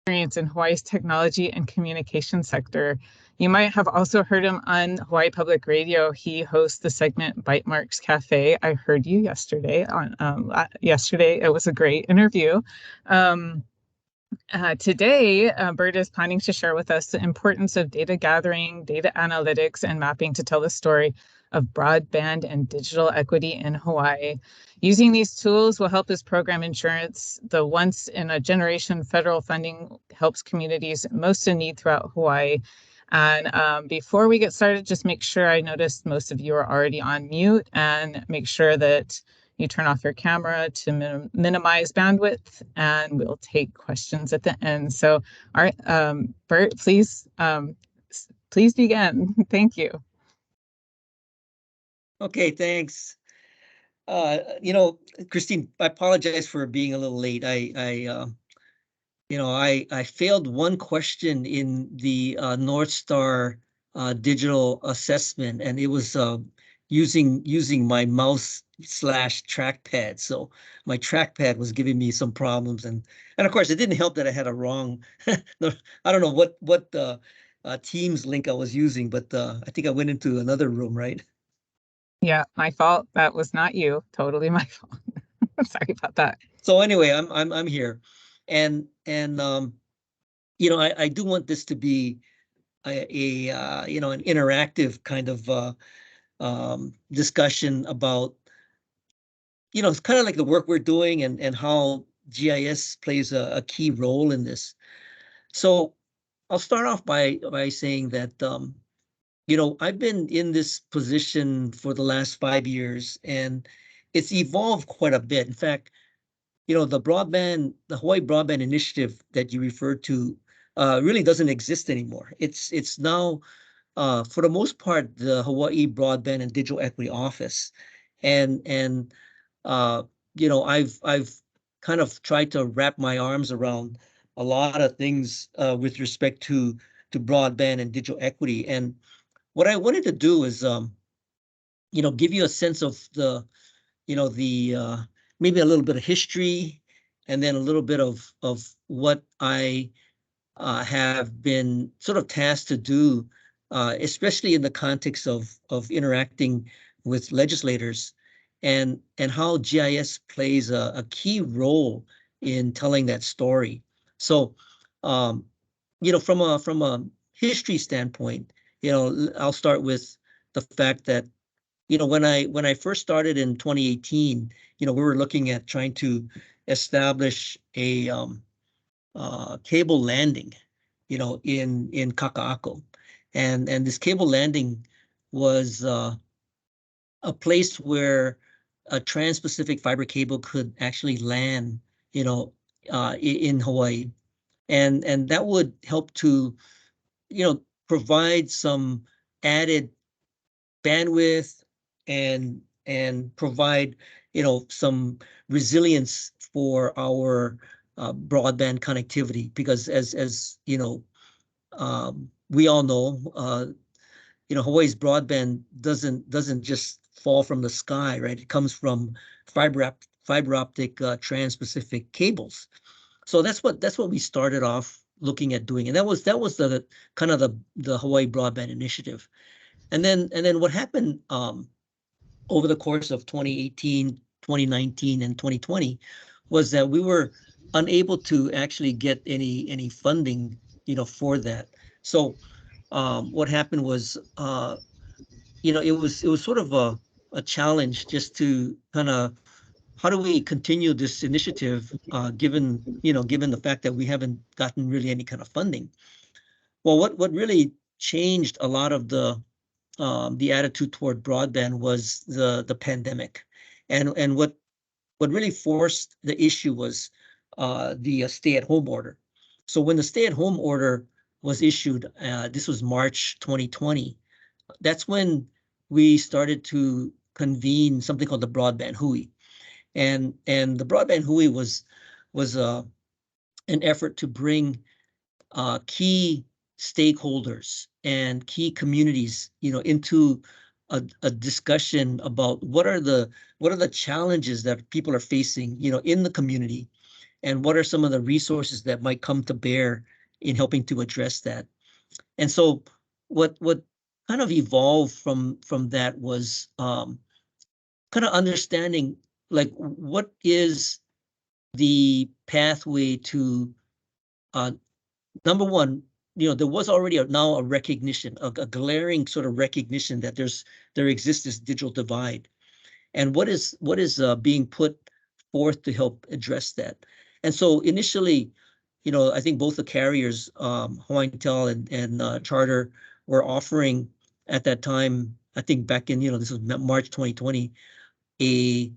experience in Hawaii's technology and communication sector. You might have also heard him on Hawaii Public Radio. He hosts the segment Bytemarks Cafe. I heard you yesterday. Yesterday, it was a great interview. Today, Burt is planning to share with us the importance of data gathering, data analytics, and mapping to tell the story of broadband and digital equity in Hawaii. Using these tools will help his program insurance. The once-in-a-generation federal funding helps communities most in need throughout Hawaii. And before we get started, just make sure, I noticed most of you are already on mute, and make sure that you turn off your camera to minimize bandwidth, and we'll take questions at the end. So, all right, Burt, please begin. Thank you. Okay, thanks. Christine, I apologize for being a little late. I failed one question in the North Star digital assessment, and it was using my mouse / trackpad. So my trackpad was giving me some problems, and of course it didn't help that I had a wrong. I don't know what Teams link I was using, but I think I went into another room, right? Yeah, my fault. That was not you. Totally my fault. Sorry about that. So anyway, I'm here, and I do want this to be an interactive kind of discussion about it's kind of like the work we're doing and how GIS plays a key role in this. So I'll start off by saying that I've been in this position for the last 5 years, and it's evolved quite a bit. In fact, the Hawaiʻi Broadband Initiative that you referred to really doesn't exist anymore. It's now, for the most part, the Hawaiʻi Broadband and Digital Equity Office, and I've kind of tried to wrap my arms around a lot of things with respect to broadband and digital equity. And what I wanted to do is, give you a sense of the maybe a little bit of history, and then a little bit of what I have been sort of tasked to do, especially in the context of interacting with legislators, and how GIS plays a key role in telling that story. So, from a history standpoint, I'll start with the fact that when I first started in 2018, we were looking at trying to establish a cable landing, in Kaka'ako, and this cable landing was a place where a trans-Pacific fiber cable could actually land, in Hawaii, and that would help to, provide some added bandwidth and provide, some resilience for our broadband connectivity, because as we all know, Hawaii's broadband doesn't just fall from the sky, right? It comes from fiber optic trans-Pacific cables. So that's what we started off looking at doing, and that was the kind of the Hawaiʻi Broadband Initiative. And then what happened over the course of 2018, 2019, and 2020 was that we were unable to actually get any funding, for that. So what happened was, it was sort of a challenge just to kind of, how do we continue this initiative, given the fact that we haven't gotten really any kind of funding? Well, what really changed a lot of the attitude toward broadband was the pandemic, and what really forced the issue was the stay-at-home order. So when the stay-at-home order was issued, this was March 2020. That's when we started to convene something called the Broadband Hui, and the Broadband Hui was an effort to bring key stakeholders and key communities, into a discussion about what are the challenges that people are facing, in the community, and what are some of the resources that might come to bear in helping to address that. And so what kind of evolved from that was kind of understanding, like, what is the pathway to number one, there was already now a recognition, a glaring sort of recognition that there exists this digital divide, and what is being put forth to help address that. And so initially, I think both the carriers, Hawaiian Tel and Charter, were offering at that time, I think back in, this was March 2020, a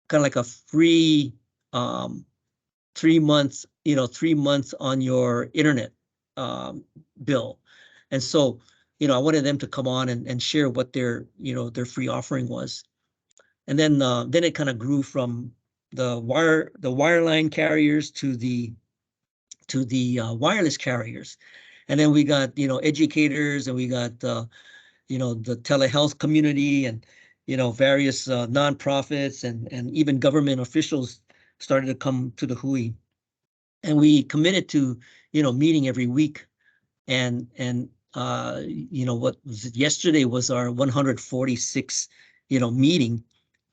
kind of like a free 3 months, 3 months on your internet bill. And so, I wanted them to come on and share what their free offering was. And then it kind of grew from the wireline carriers to the wireless carriers. And then we got, educators, and we got, the telehealth community, and, various nonprofits and even government officials started to come to the Hui. And we committed to, meeting every week. And what was it? Yesterday was our 146, meeting.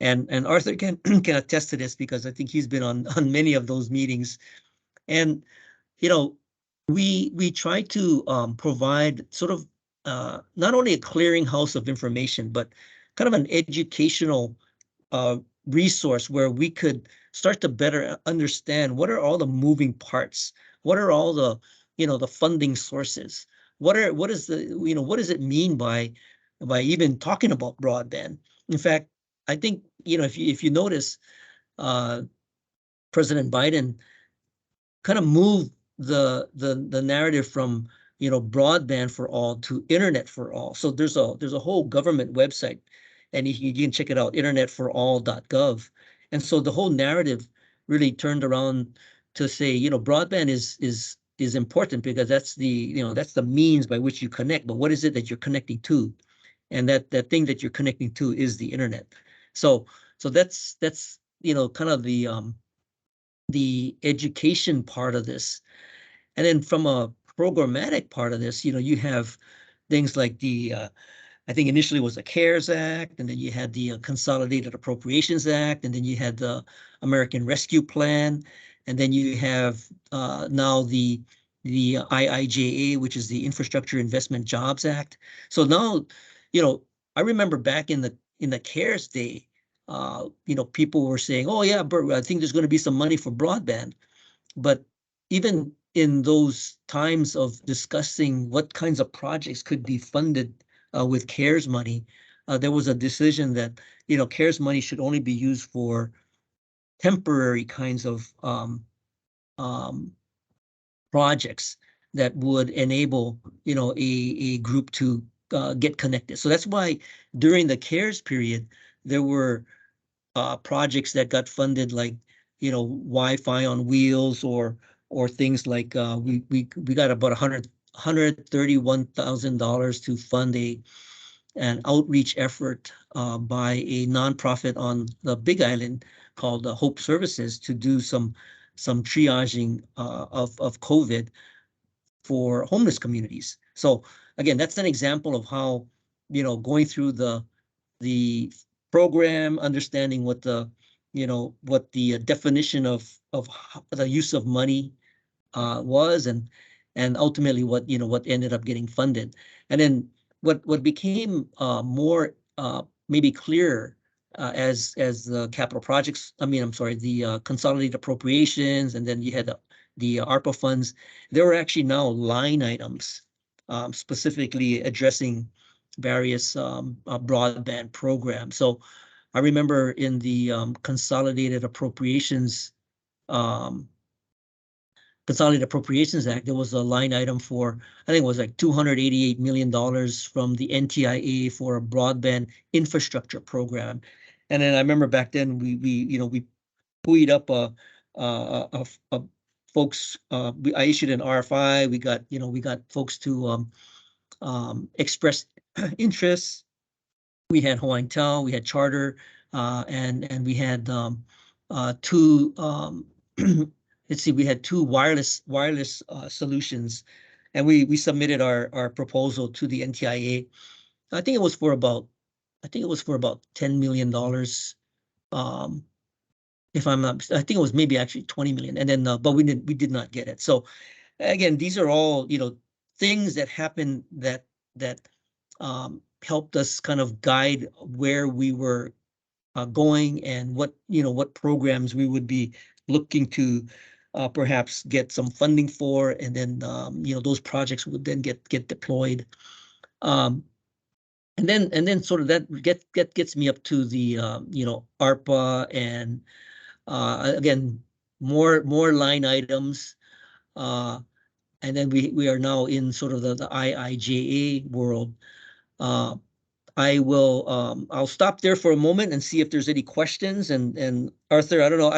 And Arthur can attest to this, because I think he's been on many of those meetings. And we try to provide sort of not only a clearinghouse of information, but kind of an educational resource where we could start to better understand what are all the moving parts, what are all the the funding sources, what does it mean by even talking about broadband. In fact, I think if you notice, President Biden kind of moved the narrative from broadband for all to internet for all. So there's a whole government website, and you can check it out, internetforall.gov. And so the whole narrative really turned around to say, broadband is important, because that's that's the means by which you connect. But what is it that you're connecting to? And that thing that you're connecting to is the internet. So that's kind of the education part of this. And then from a programmatic part of this, you have things like the I think initially was the CARES Act, and then you had the Consolidated Appropriations Act, and then you had the American Rescue Plan, and then you have now the IIJA, which is the Infrastructure Investment Jobs Act. So now, I remember back in the CARES day, people were saying, "Oh yeah, Burt, I think there's going to be some money for broadband," but even in those times of discussing what kinds of projects could be funded with CARES money, there was a decision that CARES money should only be used for temporary kinds of projects that would enable a group to get connected. So that's why during the CARES period there were projects that got funded, like Wi-Fi on wheels, or things like we got about $131,000 to fund an outreach effort by a nonprofit on the Big Island called Hope Services, to do some triaging of COVID for homeless communities. So again, that's an example of how going through the program, understanding what the definition of the use of money was, and ultimately what ended up getting funded. And then what became more maybe clearer as the capital projects, the consolidated appropriations, and then you had the ARPA funds, there were actually now line items specifically addressing various broadband programs. So I remember in the Consolidated Appropriations Act, there was a line item for, I think it was like $288 million from the NTIA for a broadband infrastructure program. And then I remember back then we pulled up a folks. I issued an RFI. We got folks to express interest. We had Hawaiian Tel, we had Charter, and we had two let's see, we had two wireless solutions, and we submitted our proposal to the NTIA. I think it was for about $10 million. If I'm not, I think it was maybe actually 20 million, and then but we did not get it. So again, these are all things that happened that helped us kind of guide where we were going, and what programs we would be looking to perhaps get some funding for, and then those projects would then get deployed. And then sort of that gets me up to the ARPA, and again, more line items, and then we are now in sort of the IIJA world. I'll stop there for a moment and see if there's any questions. And Arthur, I don't know,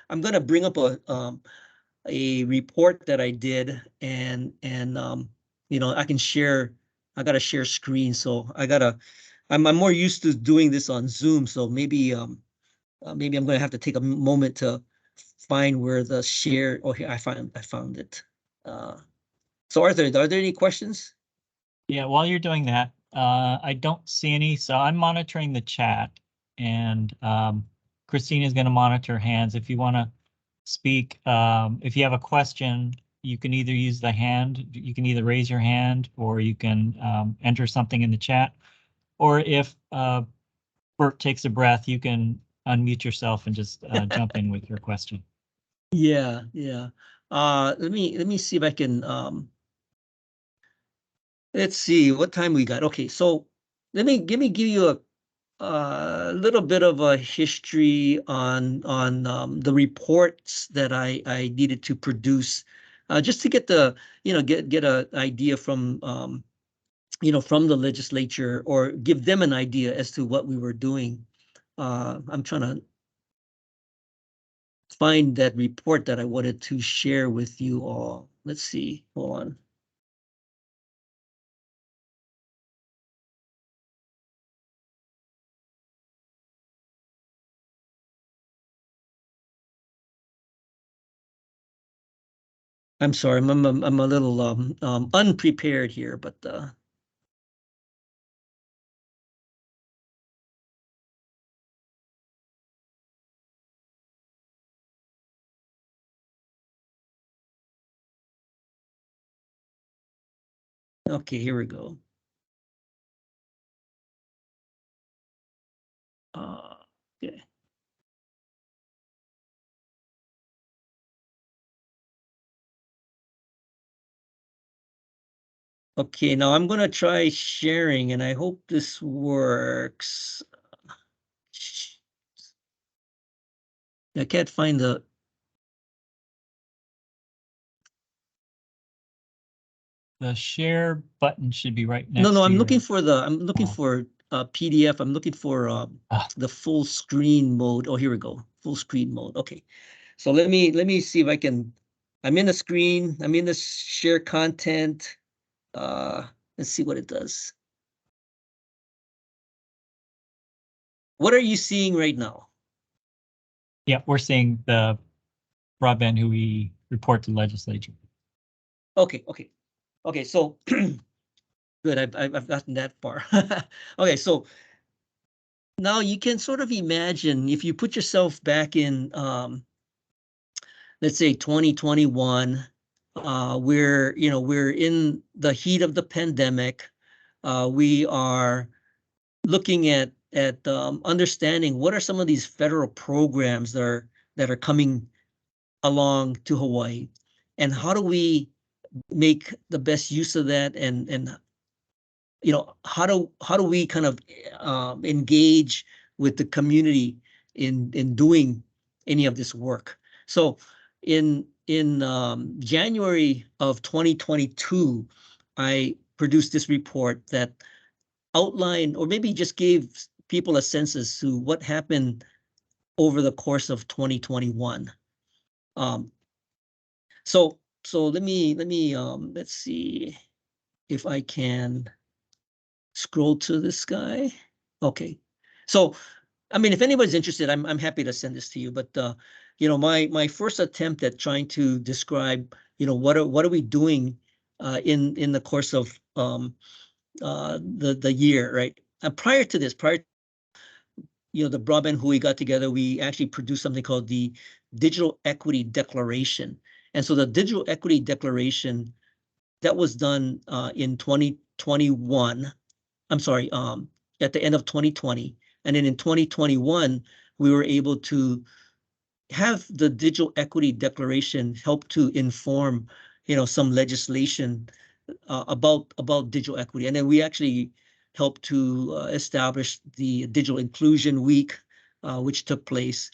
I'm gonna bring up a report that I did, and I can share. I gotta share screen, so I'm more used to doing this on Zoom, so maybe maybe I'm gonna have to take a moment to find where the share. Oh, here I found it. So Arthur, are there any questions? Yeah, while you're doing that, I don't see any, so I'm monitoring the chat, and Christine is going to monitor hands. If you want to speak, if you have a question, you can either use the hand, you can either raise your hand, or you can enter something in the chat, or if Burt takes a breath, you can unmute yourself and just jump in with your question. Yeah. Let me see if I can. Let's see what time we got. Okay, so let me give you a little bit of a history on the reports that I needed to produce, just to get the get an idea from from the legislature, or give them an idea as to what we were doing. I'm trying to find that report that I wanted to share with you all. Let's see. Hold on. I'm sorry, I'm a little unprepared here, but okay, here we go. Okay. Okay, now I'm gonna try sharing, and I hope this works. I can't find the share button should be right next. No, I'm to looking your... for PDF. I'm looking for the full screen mode. Oh, here we go. Full screen mode. Okay. So let me see if I can. I'm in the screen. I'm in the share content. Let's see what it does. What are you seeing right now? Yeah, we're seeing the broadband who we report to legislature. Okay. So good. I've gotten that far. Okay. So now you can sort of imagine, if you put yourself back in, let's say 2021, we're in the heat of the pandemic. We are looking at understanding what are some of these federal programs that are coming along to Hawaii, and how do we make the best use of that, and how do we kind of engage with the community in doing any of this work. So in January of 2022, I produced this report that outlined, or maybe just gave people a sense as to what happened over the course of 2021. So let me let's see if I can scroll to this guy. Okay, so I mean, if anybody's interested, I'm happy to send this to you. But you know, my first attempt at trying to describe, you know, what are we doing in the course of the year, right? And prior to this, you know, the Broadband Hui got together, we actually produced something called the Digital Equity Declaration. And so the Digital Equity Declaration, that was done in 2021. I'm sorry, at the end of 2020. And then in 2021, we were able to have the Digital Equity Declaration help to inform, you know, some legislation about digital equity. And then we actually helped to establish the Digital Inclusion Week, which took place.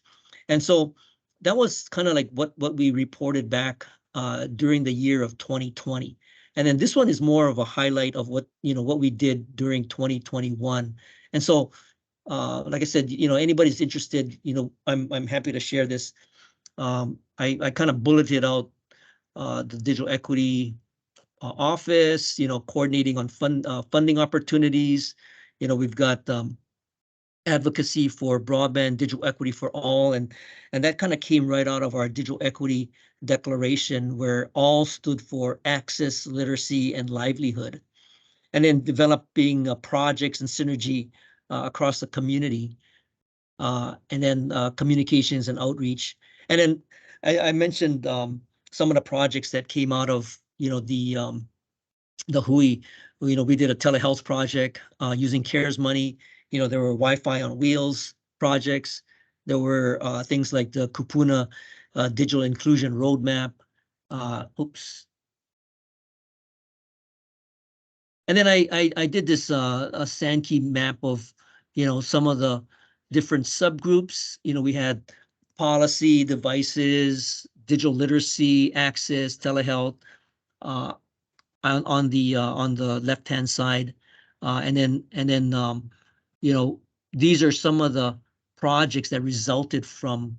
And so that was kind of like what we reported back during the year of 2020. And then this one is more of a highlight of what, you know, what we did during 2021. And so, like I said, you know, anybody's interested, you know, I'm happy to share this. I kind of bulleted out the digital equity office, you know, coordinating on funding opportunities. You know, we've got advocacy for broadband digital equity for all, and that kind of came right out of our digital equity declaration, where all stood for access, literacy, and livelihood, and then developing projects and synergy across the community, and then communications and outreach. And then I mentioned some of the projects that came out of, you know, the Hui. You know, we did a telehealth project using CARES money. You know, there were Wi-Fi on wheels projects. There were things like the Kupuna digital inclusion roadmap. Oops. And then I did this a Sankey map of, you know, some of the different subgroups. You know, we had policy, devices, digital literacy, access, telehealth, on the left-hand side, and then you know, these are some of the projects that resulted from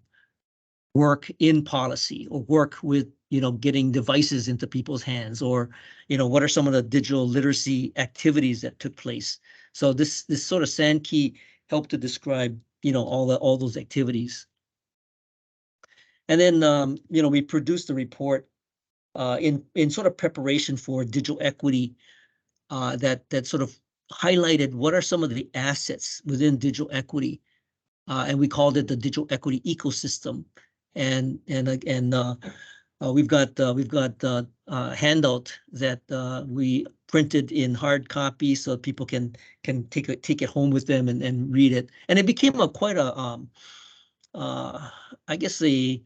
work in policy, or work with, you know, getting devices into people's hands, or, you know, what are some of the digital literacy activities that took place. So this sort of Sankey helped to describe, you know, all those activities. And then you know, we produced a report in sort of preparation for digital equity, that sort of highlighted what are some of the assets within digital equity, and we called it the digital equity ecosystem. And we've got a handout that we printed in hard copy so people can take it home with them and read it. And it became quite a I guess a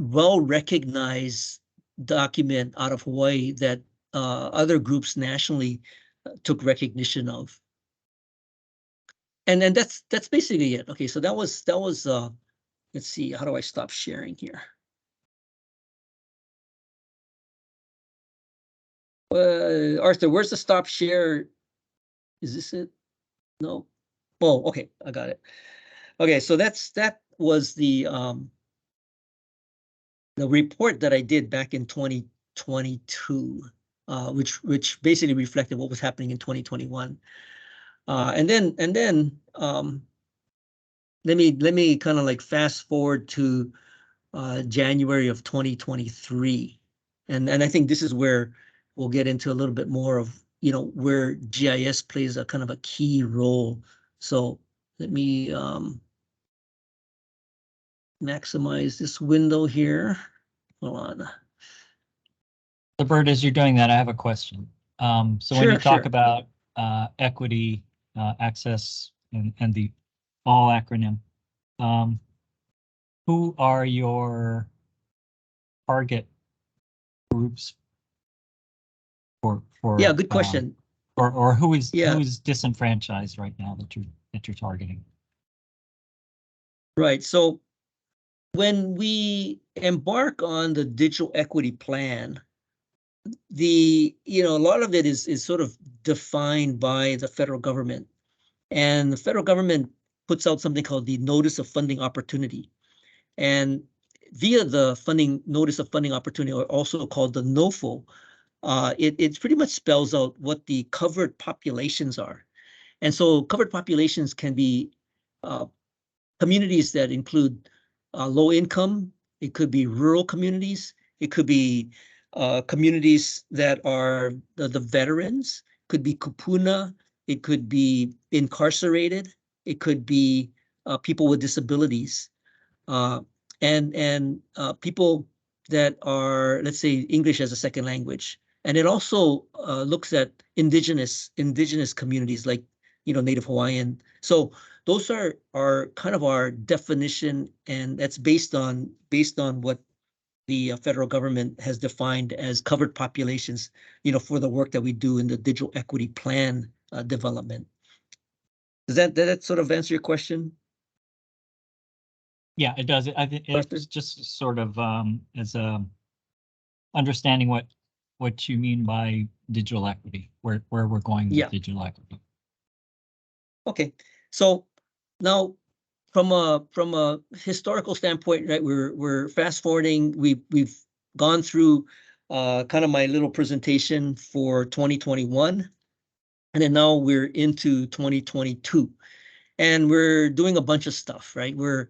well-recognized document out of Hawaii that other groups nationally took recognition of. And then that's basically it. Okay, so that was let's see, how do I stop sharing here? Arthur, where's the stop share? Is this it? No. Oh, okay, I got it. Okay, so that was the report that I did back in 2022, which basically reflected what was happening in 2021. And then let me kind of like fast forward to January of 2023, and I think this is where we'll get into a little bit more of, you know, where GIS plays a kind of a key role. So let me maximize this window here. Hold on. So Burt, as you're doing that, I have a question. So Sure, when you talk sure. about equity, access, and the all acronym, who are your target groups for Yeah, good question. Or who is Yeah. disenfranchised right now that you're targeting? Right. So when we embark on the digital equity plan, you know, a lot of it is sort of defined by the federal government, and the federal government puts out something called the Notice of Funding Opportunity, and via the Notice of Funding Opportunity, or also called the NOFO, it pretty much spells out what the covered populations are. And so covered populations can be communities that include low income, it could be rural communities, it could be communities that are the veterans, could be kupuna, it could be incarcerated, it could be people with disabilities, and people that are, let's say, English as a second language. And it also looks at indigenous communities like, Native Hawaiian. So those are kind of our definition, and that's based on what the federal government has defined as covered populations, for the work that we do in the digital equity plan development. Does that sort of answer your question? Yeah, it does. I think it's just sort of as a understanding what you mean by digital equity, where we're going with digital equity. Okay, so now from a historical standpoint, right? We're fast forwarding. We've gone through kind of my little presentation for 2021, and then now we're into 2022, and we're doing a bunch of stuff, right? We're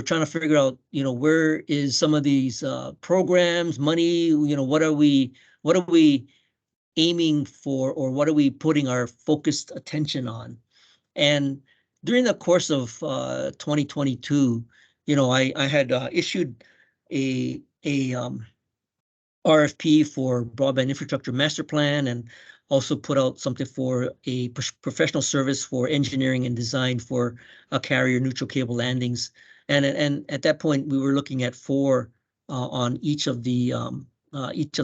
trying to figure out, where is some of these programs, money, what are we aiming for, or what are we putting our focused attention on? And during the course of 2022, I had issued a RFP for broadband infrastructure master plan, and also put out something for a professional service for engineering and design for a carrier neutral cable landings. And at that point, we were looking at 4 on each of the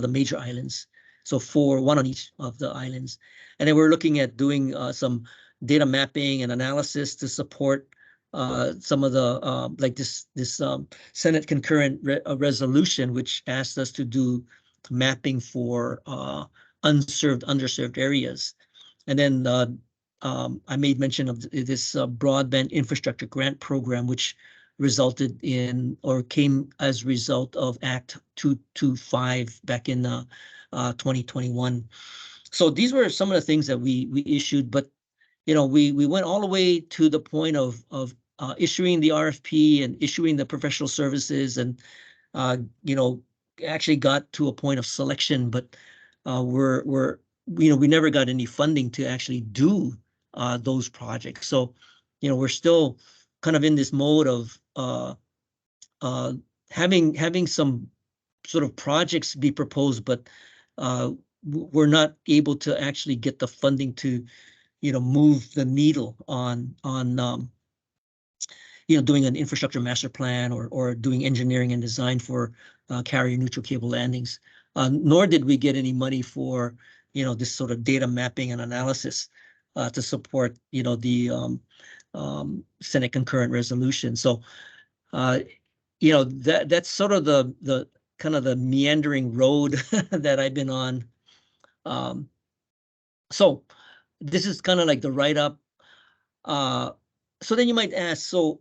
major islands. So 1 on each of the islands. And then we're looking at doing some data mapping and analysis to support some of the like this Senate concurrent resolution, which asked us to do mapping for underserved areas. And then I made mention of this broadband infrastructure grant program, which resulted in, or came as a result of Act 225 back in 2021. So these were some of the things that we issued, but we went all the way to the point of issuing the RFP and issuing the professional services, and actually got to a point of selection, but we never got any funding to actually do those projects. So we're still kind of in this mode of having some sort of projects be proposed, but we're not able to actually get the funding to move the needle on doing an infrastructure master plan, or doing engineering and design for carrier neutral cable landings. Nor did we get any money for this sort of data mapping and analysis to support the Senate concurrent resolution. So that's sort of the kind of the meandering road that I've been on. So this is kind of like the write-up. So then you might ask, so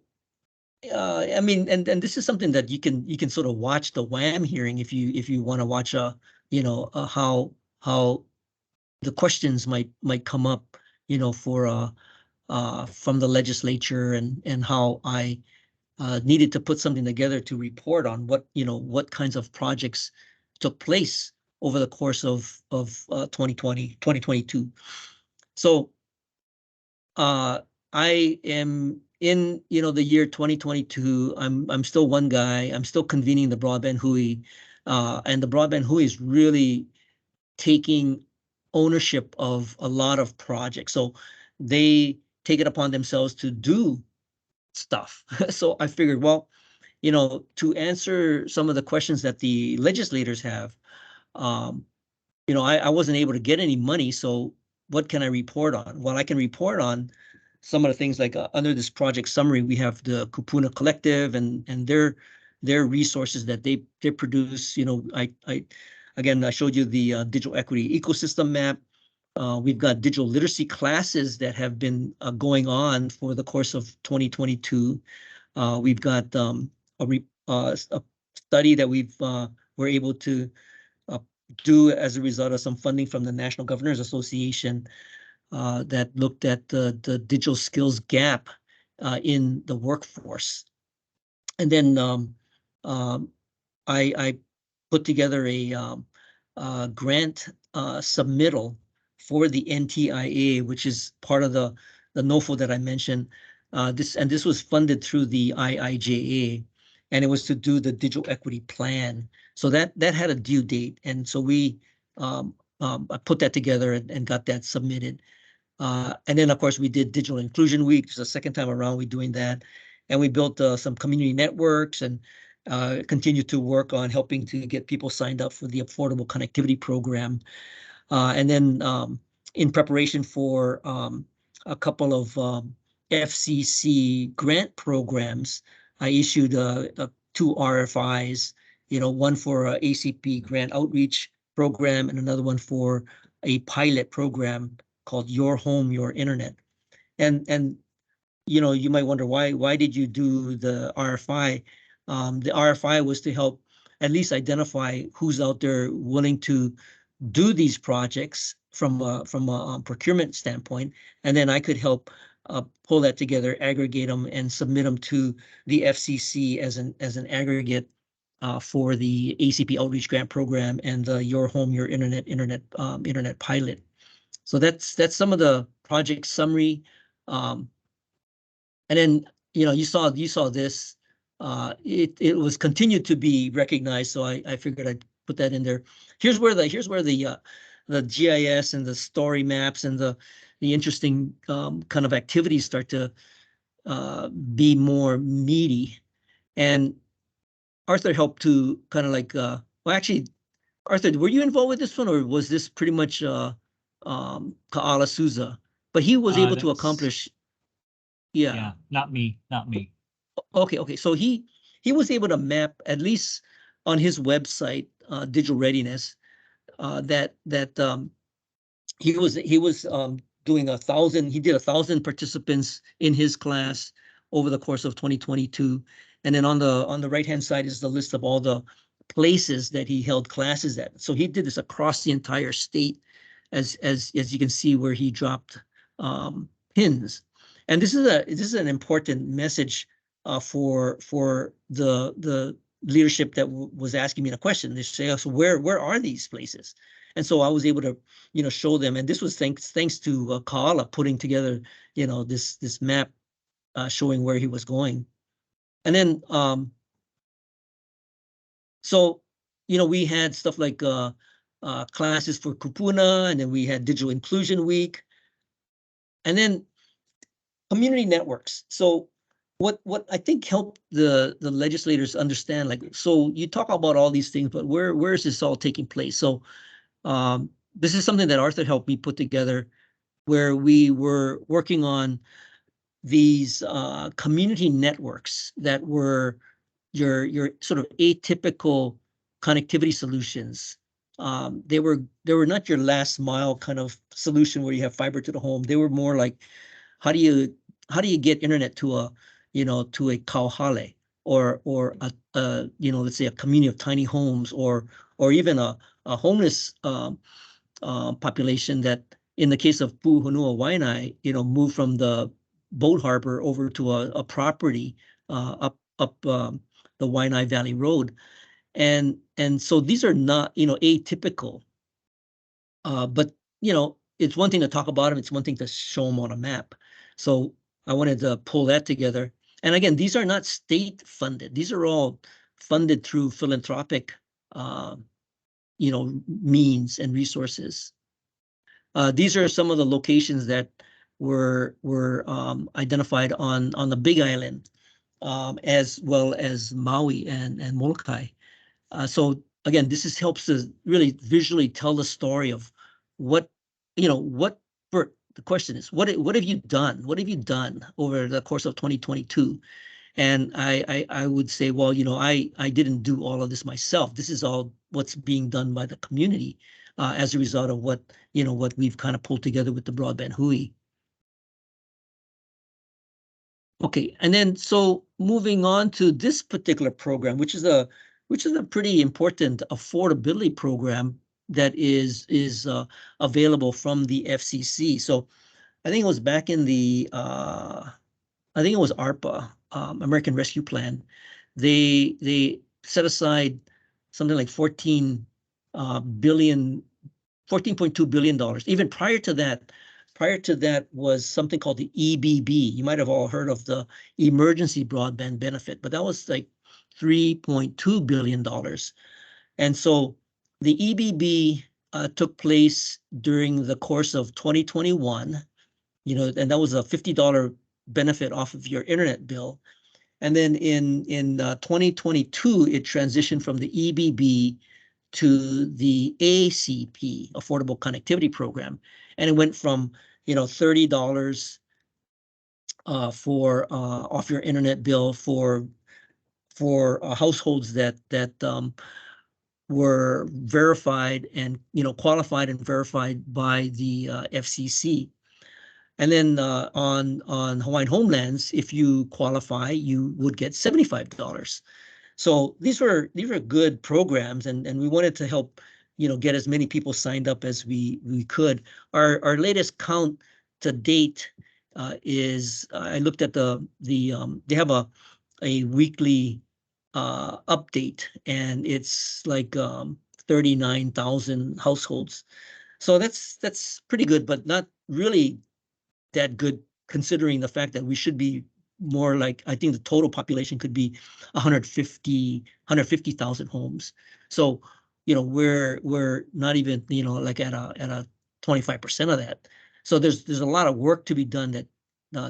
I mean, and this is something that you can sort of watch the WAM hearing if you want to watch how the questions might come up for from the legislature, and how I needed to put something together to report on what kinds of projects took place over the course of 2022. So I am in the year 2022. I'm still one guy. I'm still convening the broadband Hui, and the broadband Hui is really taking ownership of a lot of projects. So they take it upon themselves to do stuff. So I figured, well, to answer some of the questions that the legislators have, I wasn't able to get any money. So what can I report on? Well, I can report on some of the things like under this project summary, we have the Kupuna Collective and their resources that they produce. I showed you the digital equity ecosystem map. We've got digital literacy classes that have been going on for the course of 2022. We've got a study that we're able to do as a result of some funding from the National Governors Association that looked at the digital skills gap in the workforce. And then I put together a grant submittal for the NTIA, which is part of the NOFO that I mentioned. This was funded through the IIJA, and it was to do the digital equity plan. So that had a due date, and so I put that together and got that submitted. And then, of course, we did Digital Inclusion Week. It's the second time around we're doing that. And we built some community networks and continue to work on helping to get people signed up for the Affordable Connectivity Program. And then in preparation for a couple of FCC grant programs, I issued 2 RFIs, one for a ACP grant outreach program and another one for a pilot program called Your Home, Your Internet. And you might wonder why did you do the RFI? The RFI was to help at least identify who's out there willing to do these projects from a procurement standpoint, and then I could help pull that together, aggregate them, and submit them to the FCC as an aggregate for the ACP Outreach Grant Program and the Your Home, Your Internet pilot. So that's some of the project summary. And then you saw this. It was continued to be recognized, so I figured I'd put that in there. Here's where the GIS and the story maps and the interesting kind of activities start to be more meaty. And Arthur helped to kind of like well, actually, Arthur, were you involved with this one, or was this pretty much Ka'ala Souza? But he was able to accomplish. Yeah, not me. Okay. So he was able to map, at least on his website, Digital Readiness, that he was doing 1,000. He did 1,000 participants in his class over the course of 2022, and then on the right hand side is the list of all the places that he held classes at. So he did this across the entire state, as you can see where he dropped pins. And this is an important message for the leadership that was asking me the question. They say, so where are these places? And so I was able to show them. And this was thanks to Ka'ala putting together this map showing where he was going. And then so we had stuff like classes for Kupuna, and then we had Digital Inclusion Week, and then community networks. So what I think helped the legislators understand, like, so you talk about all these things, but where is this all taking place? So this is something that Arthur helped me put together, where we were working on these community networks that were your sort of atypical connectivity solutions. They were not your last mile kind of solution where you have fiber to the home. They were more like, how do you get internet to a kauhale or let's say a community of tiny homes, or even a homeless population that, in the case of Puhonua Waianae, moved from the boat harbor over to a property up the Waianae Valley Road, and so these are not atypical, but it's one thing to talk about them, it's one thing to show them on a map. So I wanted to pull that together. And again, these are not state funded. These are all funded through philanthropic, means and resources. These are some of the locations that were identified on the Big Island, as well as Maui and Molokai. So again, this helps to really visually tell the story of what Burt, the question is, what have you done? What have you done over the course of 2022? And I would say, well, I didn't do all of this myself. This is all what's being done by the community as a result of what we've kind of pulled together with the Broadband Hui. Okay, and then so moving on to this particular program, which is a pretty important affordability program that is available from the FCC. So I think it was back in the I think it was ARPA, American Rescue Plan, they set aside something like $14.2 billion. Even prior to that was something called the EBB. You might have all heard of the Emergency Broadband Benefit, but that was like $3.2 billion. And so the EBB took place during the course of 2021, and that was a $50 benefit off of your internet bill. And then in 2022, it transitioned from the EBB to the ACP, Affordable Connectivity Program, and it went from $30 for off your internet bill for households that were verified and qualified and verified by the FCC. And then on Hawaiian homelands, if you qualify, you would get $75. So these were good programs, and we wanted to help get as many people signed up as we could. Our latest count to date is I looked at they have a weekly update, and it's like 39,000 households. So that's pretty good, but not really that good considering the fact that we should be more like, I think the total population could be 150,000 homes. So we're not even like at a 25% of that. So there's a lot of work to be done that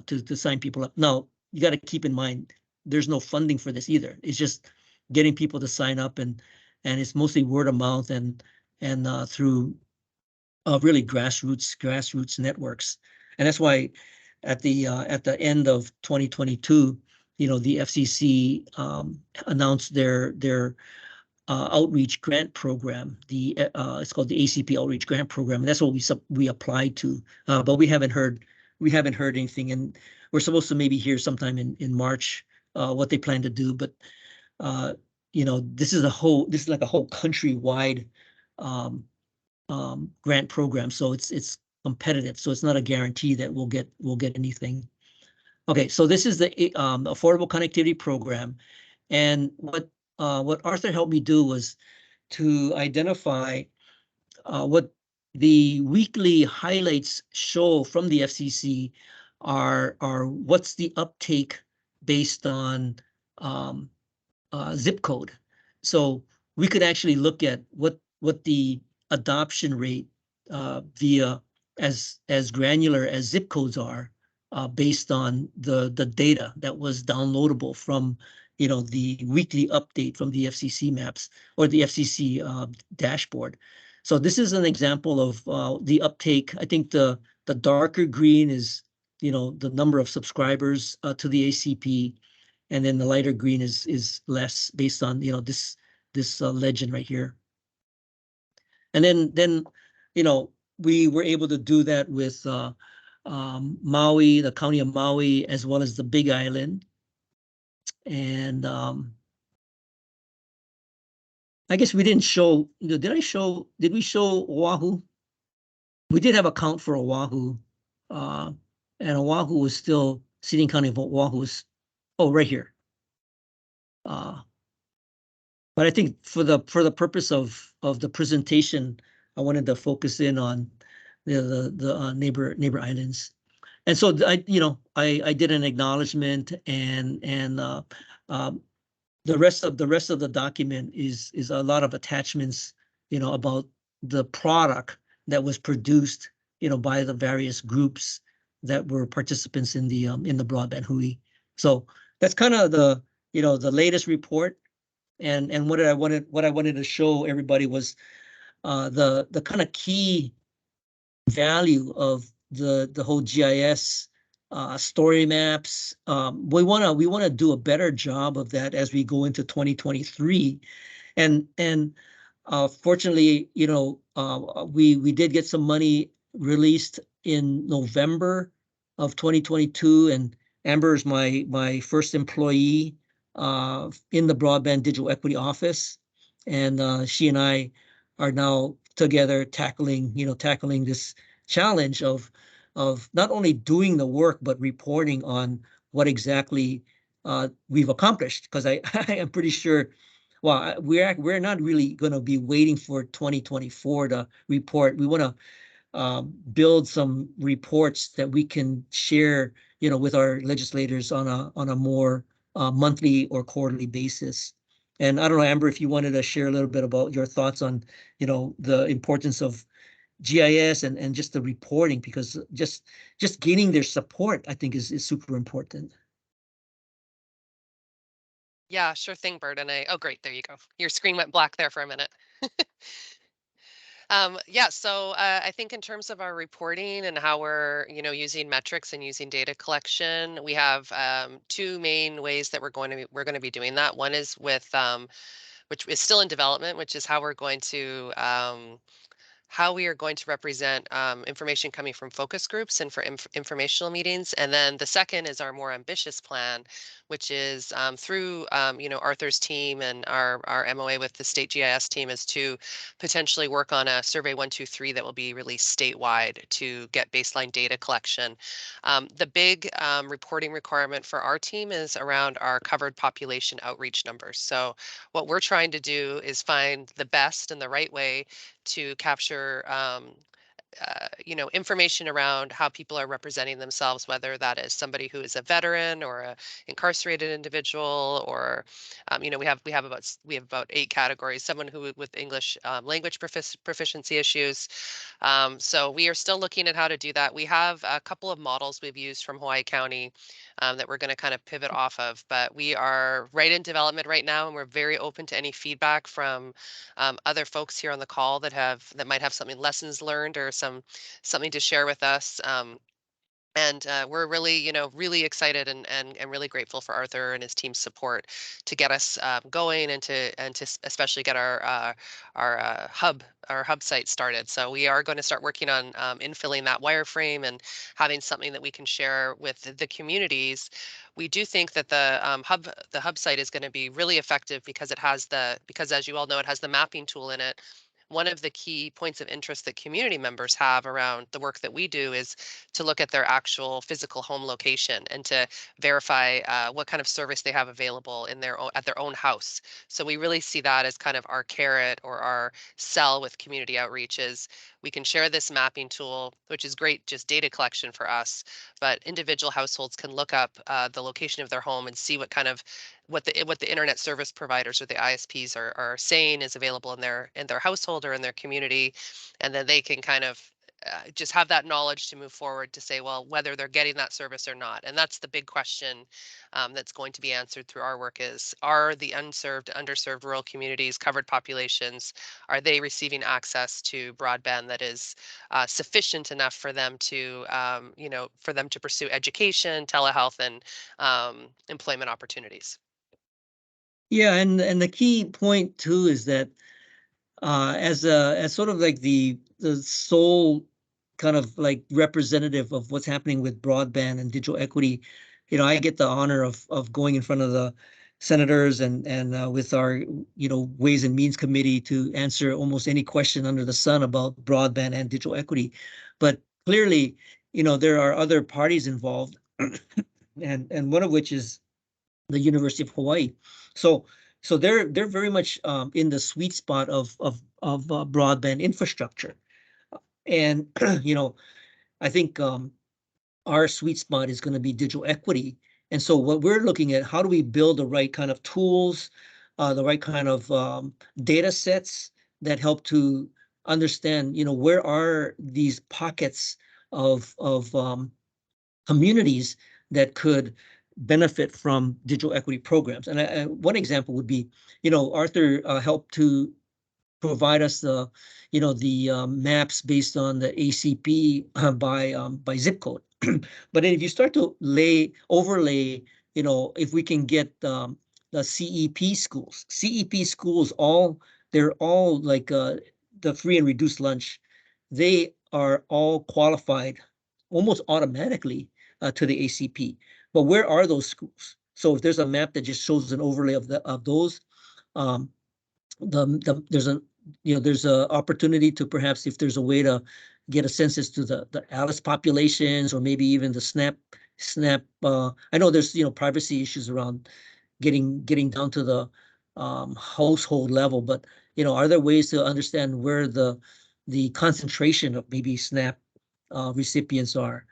to sign people up. Now you got to keep in mind there's no funding for this either. It's just getting people to sign up, and it's mostly word of mouth and through really grassroots networks. And that's why at the end of 2022, the FCC announced their outreach grant program. It's called the ACP Outreach Grant Program, and that's what we applied to. But we haven't heard anything, and we're supposed to maybe hear sometime in March what they plan to do. But this is like a whole countrywide grant program, so it's competitive. So it's not a guarantee that we'll get anything. Okay, so this is the Affordable Connectivity Program, and what Arthur helped me do was to identify what the weekly highlights show from the FCC are what's the uptake based on zip code. So we could actually look at what the adoption rate via as granular as zip codes are based on the data that was downloadable from the weekly update from the FCC maps or the FCC dashboard. So this is an example of the uptake. I think the darker green is the number of subscribers to the ACP, and then the lighter green is less based on this legend right here. And then we were able to do that with Maui, the county of Maui, as well as the Big Island. And I guess we didn't show, did we show Oahu? We did have a count for Oahu, and Oahu was still, Seating County of Oahu was, right here. But I think for the purpose of the presentation, I wanted to focus in on the neighbor islands. And so I did an acknowledgement, and the rest of the document is a lot of attachments, about the product that was produced, by the various groups that were participants in the broadband Hui. So that's kind of the latest report, and what I wanted to show everybody was the kind of key value of the whole GIS story maps. We want to do a better job of that as we go into 2023, and fortunately, we did get some money released in November of 2022, and Amber is my first employee in the Broadband Digital Equity Office, and she and I are now together tackling this challenge of not only doing the work but reporting on what exactly we've accomplished, because I am pretty sure, well, we're not really going to be waiting for 2024 to report. We want to build some reports that we can share, with our legislators on a more monthly or quarterly basis. And I don't know, Amber, if you wanted to share a little bit about your thoughts on, the importance of GIS and just the reporting, because just gaining their support, I think, is super important. Yeah, sure thing, Bert. And oh, great. There you go. Your screen went black there for a minute. Yeah, so I think in terms of our reporting and how we're, using metrics and using data collection, we have two main ways that we're going to be doing that. One is with which is still in development, which is how we are going to represent information coming from focus groups and for informational meetings. And then the second is our more ambitious plan, which is through Arthur's team and our MOA with the state GIS team, is to potentially work on a survey 123 that will be released statewide to get baseline data collection. The big reporting requirement for our team is around our covered population outreach numbers. So what we're trying to do is find the best and the right way to capture information around how people are representing themselves, whether that is somebody who is a veteran or a incarcerated individual, or we have about 8 categories. Someone who with English language proficiency issues. So we are still looking at how to do that. We have a couple of models we've used from Hawaii County that we're going to kind of pivot off of, but we are right in development right now, and we're very open to any feedback from other folks here on the call that might have lessons learned or something to share with us. And we're really, really excited and really grateful for Arthur and his team's support to get us going and to especially get our hub site started. So we are going to start working on infilling that wireframe and having something that we can share with the communities. We do think that the hub site is going to be really effective because because as you all know, it has the mapping tool in it. One of the key points of interest that community members have around the work that we do is to look at their actual physical home location and to verify what kind of service they have available at their own house. So we really see that as kind of our carrot or our sell with community outreach. Is we can share this mapping tool, which is great, just data collection for us, but individual households can look up the location of their home and see what the internet service providers or the ISPs are saying is available in their household or in their community, and then they can kind of just have that knowledge to move forward to say, well, whether they're getting that service or not. And that's the big question that's going to be answered through our work is, are the underserved rural communities, covered populations, are they receiving access to broadband that is sufficient enough for them to, pursue education, telehealth, and employment opportunities? Yeah, and the key point too is that as sort of like the sole kind of like representative of what's happening with broadband and digital equity, I get the honor of going in front of the senators and with our Ways and Means Committee to answer almost any question under the sun about broadband and digital equity. But clearly, there are other parties involved, and one of which is the University of Hawaii. So they're very much in the sweet spot of broadband infrastructure, and I think our sweet spot is going to be digital equity. And so what we're looking at, how do we build the right kind of tools, the right kind of data sets that help to understand, where are these pockets of communities that could benefit from digital equity programs. And one example would be, Arthur helped to provide us the maps based on the ACP by zip code. But then if you start to overlay, if we can get the CEP schools, they're all like the free and reduced lunch. They are all qualified almost automatically to the ACP. But where are those schools? So if there's a map that just shows an overlay of those, there's a opportunity to perhaps, if there's a way to get a census to the ALICE populations, or maybe even the SNAP SNAP. I know there's privacy issues around getting down to the household level, but are there ways to understand where the concentration of maybe SNAP recipients are?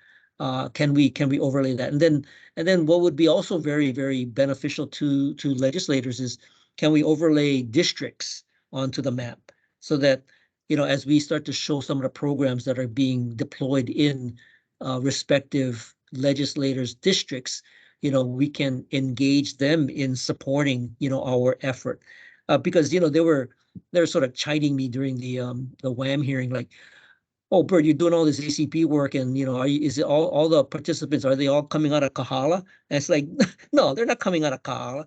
Can we overlay that? And then what would be also very, very beneficial to legislators is, can we overlay districts onto the map so that as we start to show some of the programs that are being deployed in respective legislators' districts, we can engage them in supporting our effort, because they're sort of chiding me during the WHAM hearing, like, oh, Burt, you're doing all this ACP work, and is it all the participants, are they all coming out of Kahala? And it's like, no, they're not coming out of Kahala.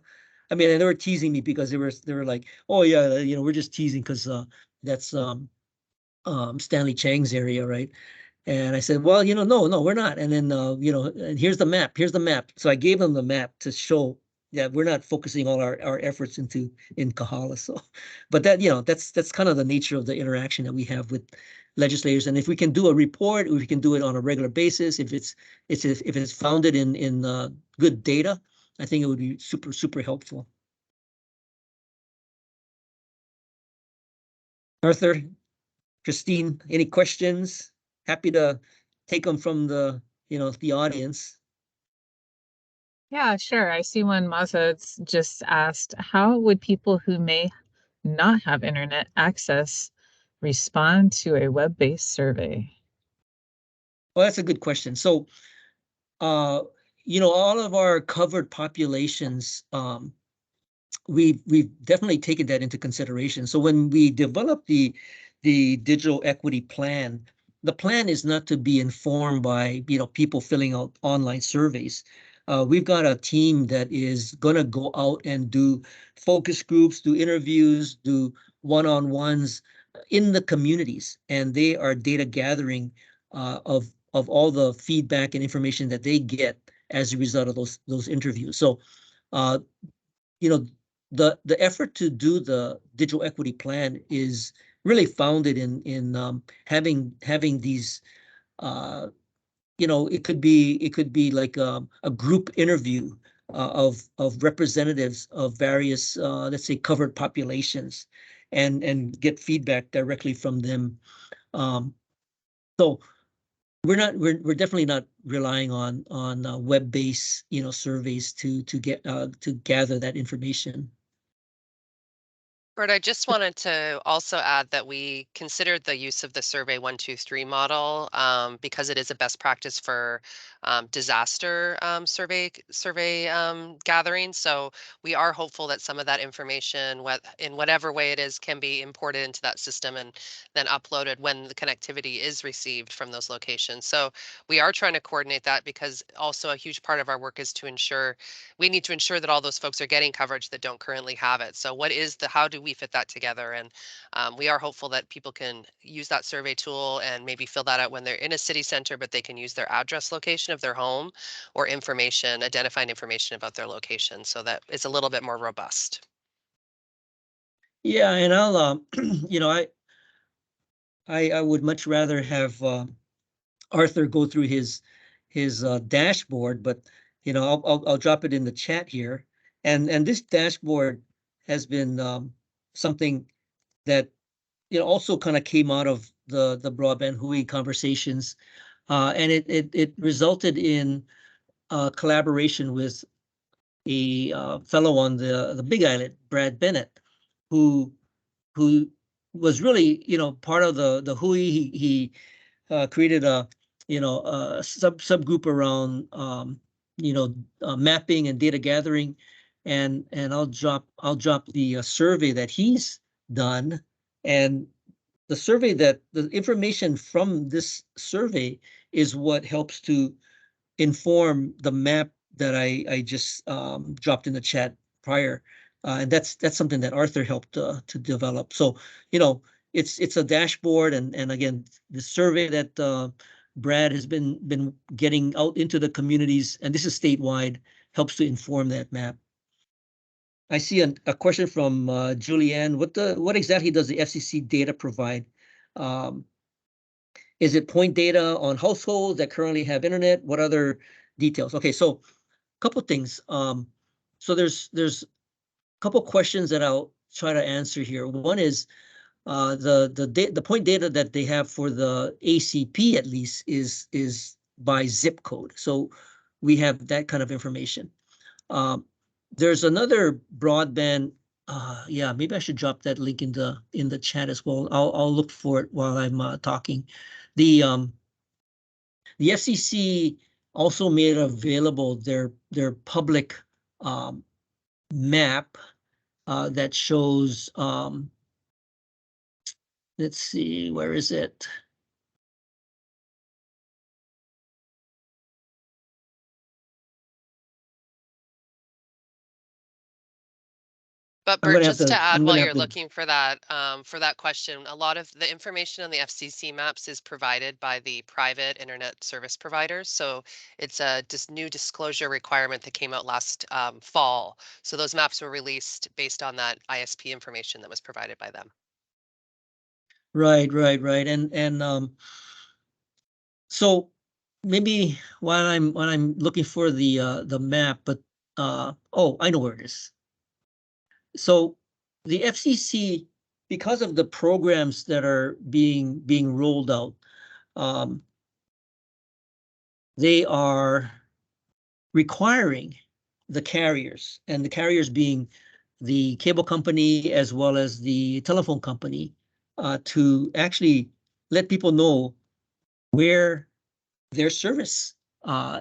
I mean, and they were teasing me because they were like, oh yeah, we're just teasing because that's Stanley Chang's area, right? And I said, well, no, we're not. And then and here's the map. So I gave them the map to show that we're not focusing all our efforts in Kahala. So, but that's kind of the nature of the interaction that we have with legislators. And if we can do a report, if we can do it on a regular basis, if it's founded in good data, I think it would be super, super helpful. Arthur, Christine, any questions? Happy to take them from the audience. Yeah, sure. I see one. Mazad's just asked, how would people who may not have internet access respond to a web-based survey? Well, that's a good question. So, all of our covered populations, we've definitely taken that into consideration. So when we developed the digital equity plan, the plan is not to be informed by people filling out online surveys. We've got a team that is going to go out and do focus groups, do interviews, do one-on-ones in the communities, and they are data gathering of all the feedback and information that they get as a result of those interviews. So, the effort to do the digital equity plan is really founded in having these it could be like a group interview of representatives of various let's say covered populations, and get feedback directly from them. So we're definitely not relying on web-based surveys to gather that information. Burt, I just wanted to also add that we considered the use of the Survey 123 model because it is a best practice for disaster survey gathering. So we are hopeful that some of that information, in whatever way it is, can be imported into that system and then uploaded when the connectivity is received from those locations. So we are trying to coordinate that, because also a huge part of our work is we need to ensure that all those folks are getting coverage that don't currently have it. So how do we fit that together? And we are hopeful that people can use that survey tool and maybe fill that out when they're in a city center, but they can use their address location of their home or identifying information about their location, so that it's a little bit more robust. Yeah, and I'll I would much rather have Arthur go through his dashboard, but I'll drop it in the chat here. And this dashboard has been something that also kind of came out of the broadband Hui conversations, and it resulted in collaboration with a fellow on the Big Island, Brad Bennett, who was really part of the Hui. He created a subgroup around mapping and data gathering, and I'll drop the survey that he's done, and the information from this survey is what helps to inform the map that I just dropped in the chat prior, and that's something that Arthur helped to develop. So it's a dashboard, and again, the survey that Brad has been getting out into the communities, and this is statewide, helps to inform that map. I see a question from Julianne. What exactly does the FCC data provide? Is it point data on households that currently have internet? What other details. Okay, so a couple things. So there's a couple questions that I'll try to answer here. One is the point data that they have for the ACP at least is by zip code. So we have that kind of information. There's another broadband. Yeah, maybe I should drop that link in the chat as well. I'll look for it while I'm talking. The FCC also made available their public map that shows. Let's see, where is it? But I'm Bert, gonna have just to to. add I'm while gonna you're have to. looking for that question, a lot of the information on the FCC maps is provided by the private internet service providers. So it's a new disclosure requirement that came out last fall. So those maps were released based on that ISP information that was provided by them. Right. And so maybe while I'm looking for the map, but oh, I know where it is. So the FCC, because of the programs that are being rolled out, they are requiring the carriers, and the carriers being the cable company as well as the telephone company, to actually let people know where their service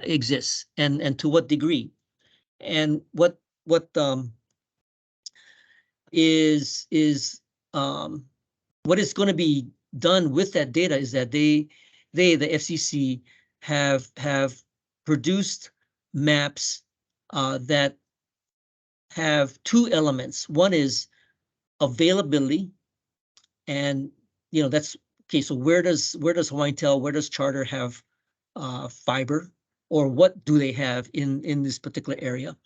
exists and to what degree. And what is what is going to be done with that data is that the FCC have produced maps that have two elements. One is availability, and that's okay. So where does Hawaiian, where does Charter have fiber, or what do they have in this particular area?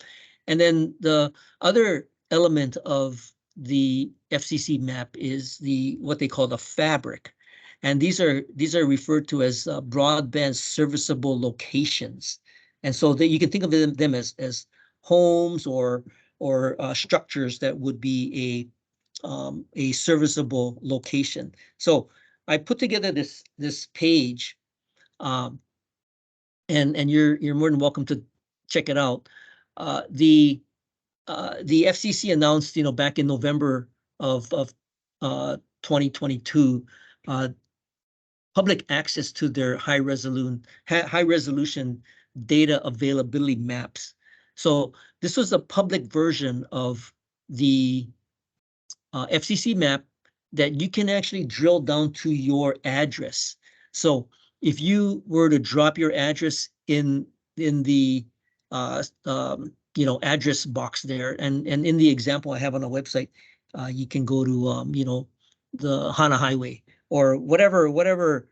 And then the other element of the FCC map is what they call the fabric, and these are referred to as broadband serviceable locations. And so that you can think of them as homes or structures that would be a serviceable location. So I put together this page, and you're more than welcome to check it out. The FCC announced, back in November of 2022, public access to their high resolution data availability maps. So this was a public version of the FCC map that you can actually drill down to your address. So if you were to drop your address in the address box there, and in the example I have on a website, you can go to the Hana Highway or whatever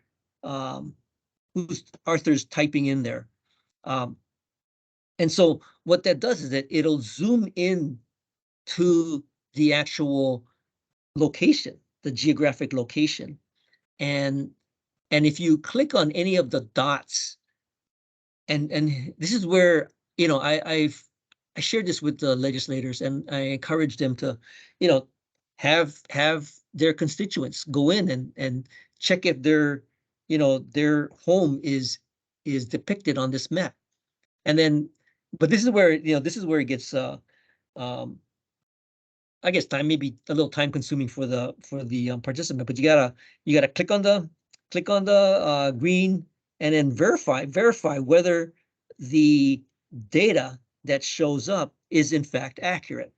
who's Arthur's typing in there. And so what that does is that it'll zoom in to the actual location, the geographic location. And if you click on any of the dots, and this is where, I shared this with the legislators, and I encourage them to, have their constituents go in and check if their home is depicted on this map. And then, but this is where, it gets, I guess maybe a little time consuming for the participant, but you gotta click on the green and then verify whether the data that shows up is in fact accurate.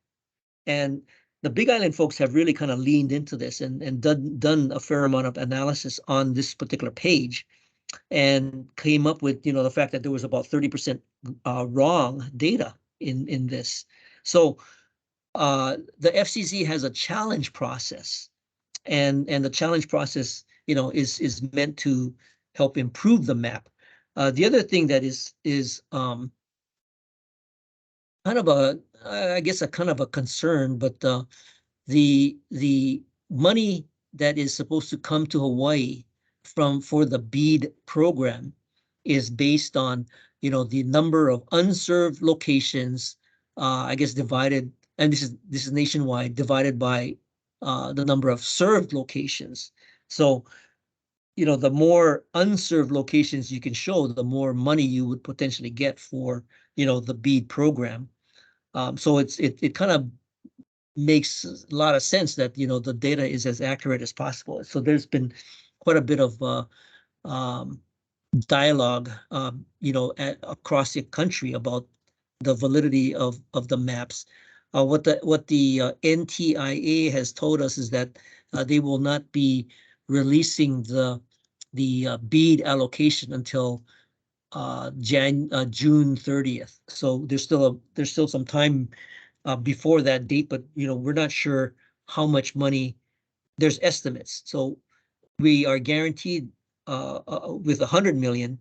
And the Big Island folks have really kind of leaned into this and done a fair amount of analysis on this particular page, and came up with the fact that there was about 30% wrong data in this. So the FCC has a challenge process, and the challenge process, is meant to help improve the map. The other thing that is kind of I guess a kind of a concern, but the money that is supposed to come to Hawaii for the BEAD program is based on, the number of unserved locations, I guess divided, and this is nationwide, divided by the number of served locations. So, the more unserved locations you can show, the more money you would potentially get for, the BEAD program. So it kind of makes a lot of sense that, the data is as accurate as possible. So there's been quite a bit of dialogue, across the country about the validity of the maps. What the NTIA has told us is that they will not be releasing the BEAD allocation until June 30th. So there's still some time before that date, but we're not sure how much money. There's estimates. So we are guaranteed with 100 million.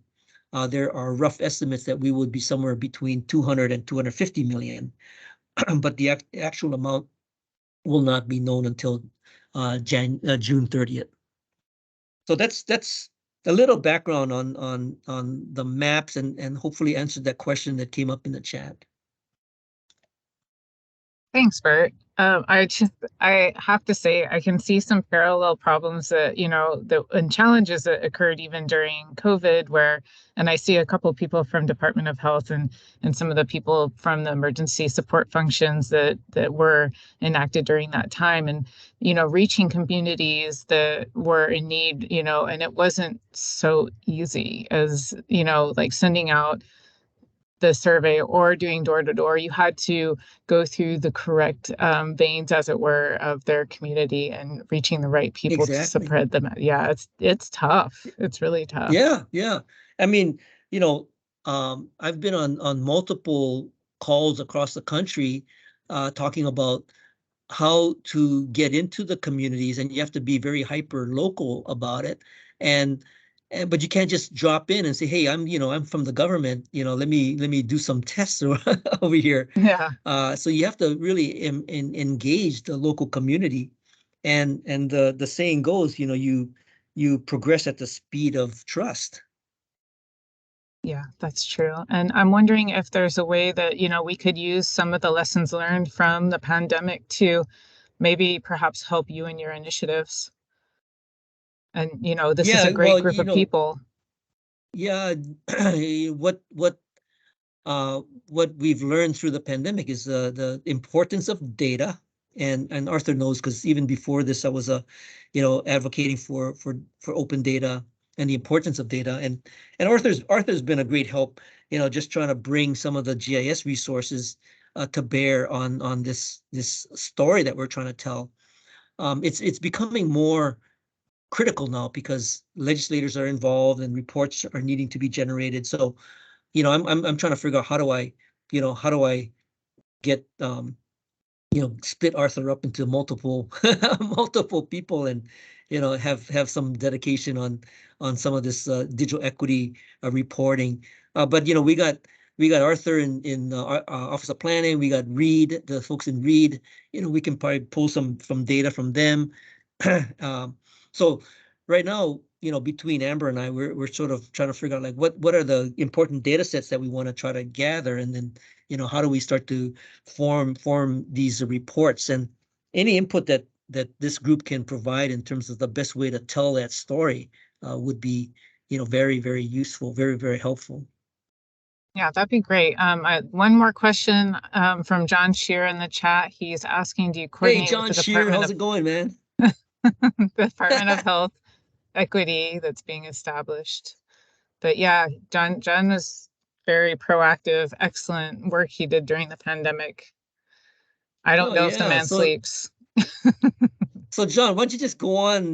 There are rough estimates that we would be somewhere between 200 and 250 million, but the actual amount will not be known until June 30th. So that's a little background on the maps, and hopefully answered that question that came up in the chat. Thanks, Burt. I have to say, I can see some parallel problems that, and challenges that occurred even during COVID, and I see a couple of people from Department of Health and some of the people from the emergency support functions that were enacted during that time, and, reaching communities that were in need, and it wasn't so easy as, like sending out the survey or doing door to door. You had to go through the correct veins, as it were, of their community and reaching the right people to spread them. Yeah, it's tough. It's really tough. Yeah. I mean, I've been on multiple calls across the country talking about how to get into the communities, and you have to be very hyper local about it. But you can't just drop in and say, hey, I'm from the government, let me do some tests over here. Yeah. So you have to really engage the local community, and the saying goes, you progress at the speed of trust. Yeah, that's true. And I'm wondering if there's a way that, we could use some of the lessons learned from the pandemic to maybe perhaps help you in your initiatives. And, this is a great group of people. Yeah. What we've learned through the pandemic is the importance of data. And Arthur knows, because even before this, I was advocating for open data and the importance of data. And Arthur's been a great help, just trying to bring some of the GIS resources to bear on this story that we're trying to tell. It's becoming more critical now because legislators are involved and reports are needing to be generated. So, I'm trying to figure out how do I get split Arthur up into multiple people, and have some dedication on some of this digital equity reporting. But we got Arthur in Office of Planning. We got Reed, the folks in Reed. We can probably pull some data from them. So right now, between Amber and I, we're sort of trying to figure out like what are the important data sets that we want to try to gather, and then how do we start to form these reports, and any input that this group can provide in terms of the best way to tell that story would be very, very useful, very, very helpful. Yeah, that'd be great. One more question from John Shear in the chat. He's asking, do you coordinate John with the Shear, Department how's it going, man? the Department of Health equity that's being established? But yeah, John was very proactive, excellent work he did during the pandemic. I don't know if the man sleeps. So John, why don't you just go on,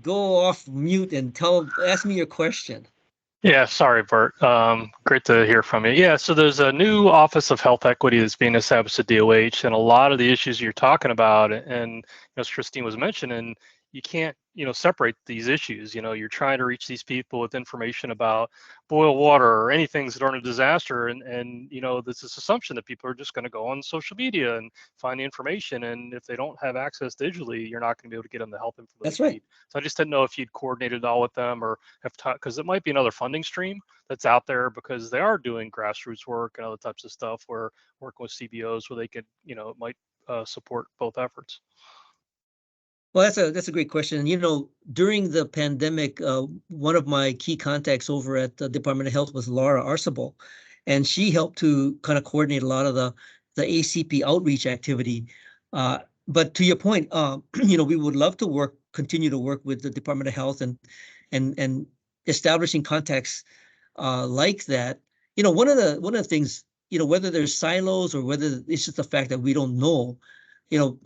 go off mute and ask me your question. Yeah, sorry, Burt. Great to hear from you. Yeah, so there's a new Office of Health Equity that's being established at DOH, and a lot of the issues you're talking about, and as Christine was mentioning, you can't, separate these issues. You're trying to reach these people with information about boil water or anything during a disaster, and there's this assumption that people are just going to go on social media and find the information, and if they don't have access digitally, you're not going to be able to get them the help info That's they right. need. So I just didn't know if you'd coordinated it all with them, or have because it might be another funding stream that's out there, because they are doing grassroots work and other types of stuff, where working with CBOs where they could, it might support both efforts. Well, that's a great question. During the pandemic, one of my key contacts over at the Department of Health was Laura Arcibal, and she helped to kind of coordinate a lot of the ACP outreach activity. But to your point, we would love to continue to work with the Department of Health and establishing contacts like that. One of the things, whether there's silos or whether it's just the fact that we don't know,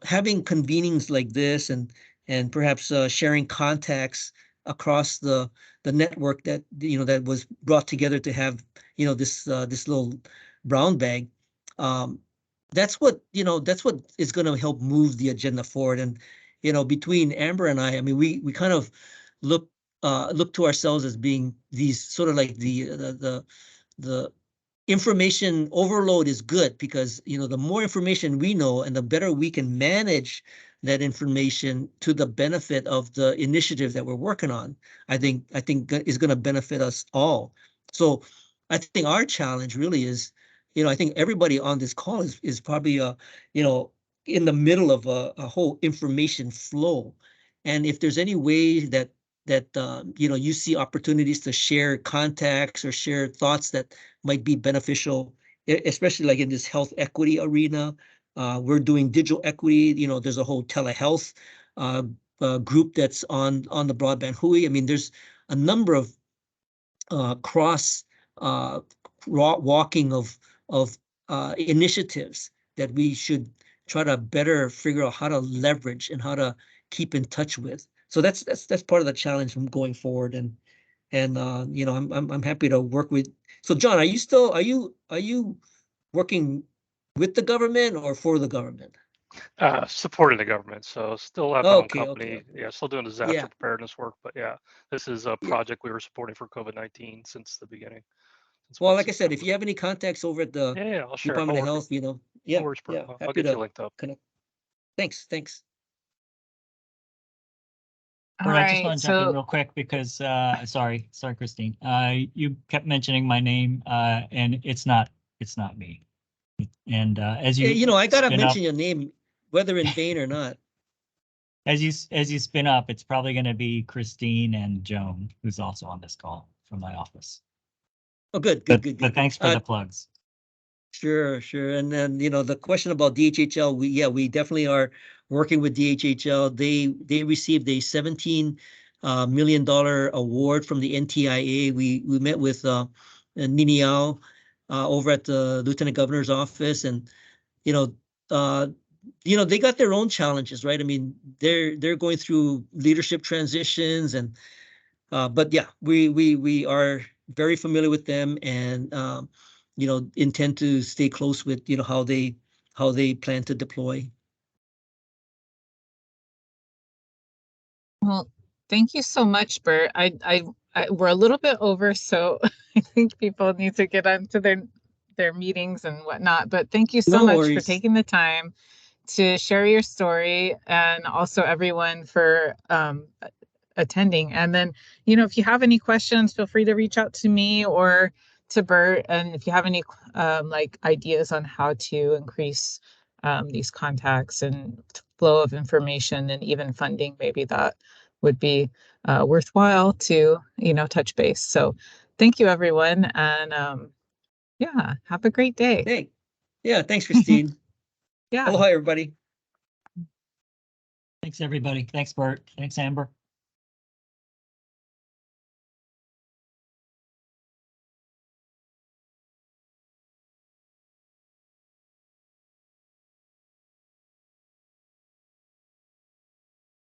having convenings like this and perhaps sharing contacts across the network that that was brought together to have this little brown bag. That's what is going to help move the agenda forward. And between Amber and I mean, we kind of look to ourselves as being these sort of like the information overload is good, because the more information we know and the better we can manage that information to the benefit of the initiative that we're working on, I think is going to benefit us all. So I think our challenge really is, I think everybody on this call is probably in the middle of a whole information flow. And if there's any way that you see opportunities to share contacts or share thoughts that might be beneficial, especially like in this health equity arena. We're doing digital equity. There's a whole telehealth group that's on the broadband Hui. I mean, there's a number of cross walking of initiatives that we should try to better figure out how to leverage and how to keep in touch with. So that's part of the challenge from going forward, and I'm happy to work with. So John, are you working with the government or for the government? Supporting the government, so still have my own company. Okay. Yeah, still doing disaster preparedness work, but yeah, this is a project we were supporting for COVID-19 since the beginning. Well, like I said, if you have any contacts over at the I'll share. Department of Health, No worries, Bert. I'll happy get you to linked up. connect. Thanks. Bert, I just want to jump in real quick because sorry, Christine. You kept mentioning my name, and it's not me. And as you, I gotta mention your name, whether in vain or not. As you spin up, it's probably going to be Christine and Joan, who's also on this call from my office. Oh, good. But thanks for the plugs. Sure. And then, the question about DHHL, we definitely are working with DHHL. They received a $17 million award from the NTIA. We met with Nini Au over at the Lieutenant Governor's office, and they got their own challenges, right? I mean, they're going through leadership transitions, and but yeah, we are very familiar with them, and intend to stay close with how they plan to deploy. Well, thank you so much, Bert. We're a little bit over, so I think people need to get onto their meetings and whatnot. But thank you so much for taking the time to share your story, and also everyone for attending. And then, if you have any questions, feel free to reach out to me or to Bert. And if you have any ideas on how to increase these contacts and flow of information and even funding, maybe that would be worthwhile to touch base. So thank you, everyone, and have a great day. Hey, yeah, thanks, Christine. Yeah, aloha, everybody. Thanks, everybody. Thanks, Bert. Thanks, Amber.